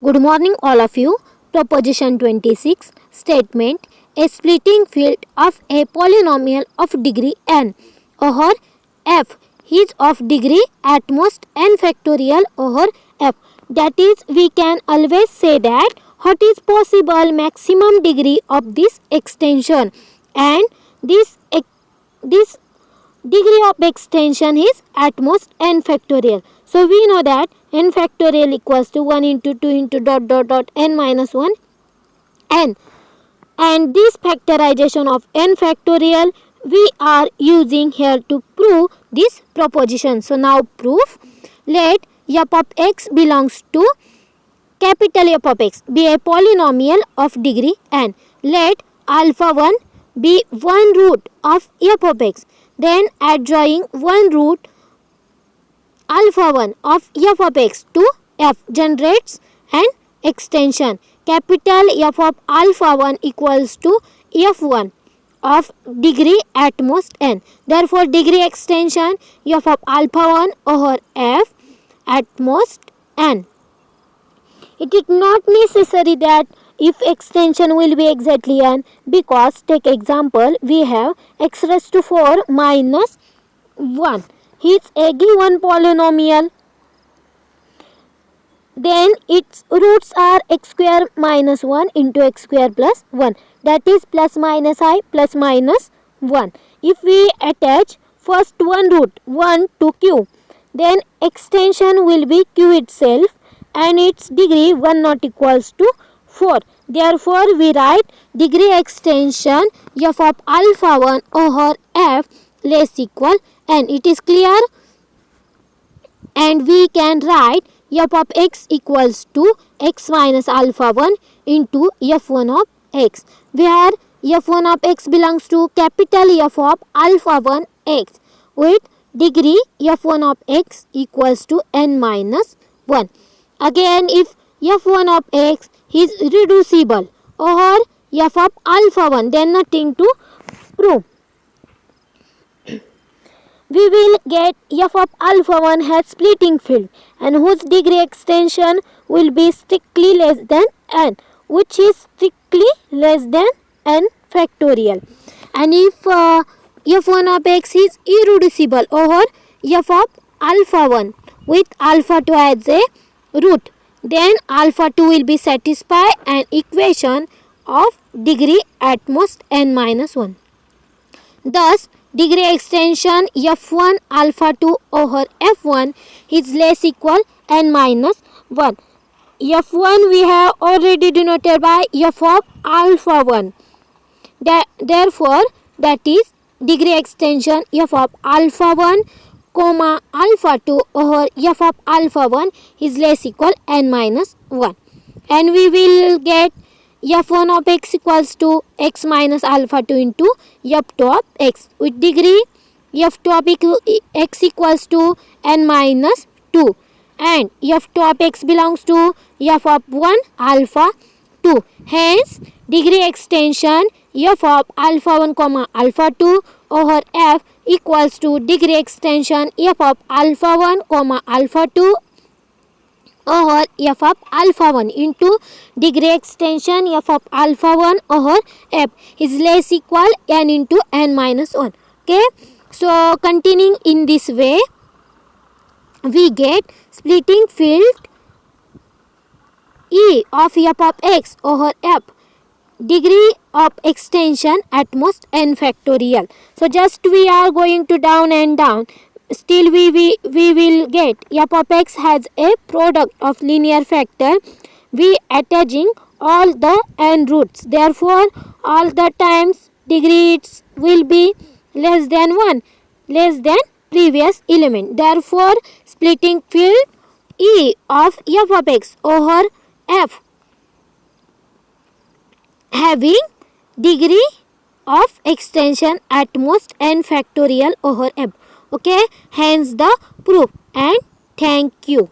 Good morning all of you. Proposition 26 statement: a splitting field of a polynomial of degree n over f is of degree at most n factorial over f. That is, we can always say that what is possible maximum degree of this extension, and this degree of extension is at most n factorial. So we know that n factorial equals to 1 into 2 into dot dot dot n minus 1 n, and this factorization of n factorial we are using here to prove this proposition. So now proof: let f of x belongs to capital F of x be a polynomial of degree n. Let alpha 1 be one root of f of x. Then adjoining one root alpha 1 of f of x to f generates an extension. Capital F of alpha 1 equals to f1 of degree at most n. Therefore, degree extension f of alpha 1 over f at most n. It is not necessary that if extension will be exactly n, because take example, we have x raised to 4 minus 1 is a given polynomial, then its roots are x square minus 1 into x square plus 1, that is plus minus I plus minus 1. If we attach first one root 1 to q, then extension will be q itself and its degree 1 not equals to 4. Therefore, we write degree extension f of alpha 1 over f less equal n. It is clear? And we can write f of x equals to x minus alpha 1 into f1 of x, where f1 of x belongs to capital F of alpha 1 x with degree f1 of x equals to n minus 1. Again, if f1 of x is reducible over f of alpha 1, then nothing to prove. We will get f of alpha 1 has splitting field and whose degree extension will be strictly less than n, which is strictly less than n factorial. And if f1 of x is irreducible over f of alpha 1 with alpha 2 as a root, then alpha 2 will be satisfy an equation of degree at most n minus 1. Thus, degree extension f1 alpha 2 over f1 is less equal n minus 1. f1 we have already denoted by f of alpha 1. Therefore, that is degree extension f of alpha 1 comma alpha 2 over f of alpha 1 is less equal n minus 1. And we will get f1 of x equals to x minus alpha 2 into f2 of x with degree f2 of x equals to n minus 2, and f2 of x belongs to f of 1 alpha 2. Hence, degree extension f of alpha 1 comma alpha 2 over f equals to degree extension f of alpha 1 comma alpha 2 over f of alpha 1 into degree extension f of alpha 1 over f is less equal n into n minus 1. Okay. So, continuing in this way, we get splitting field E of f of x over f, degree of extension at most n factorial. So, just we are going to down and down. Still we will get f of x has a product of linear factor we attaching all the n roots. Therefore, all the times degree will be less than 1, less than previous element. Therefore, splitting field E of f of x over f having degree of extension at most n factorial over f. Okay, hence the proof, and thank you.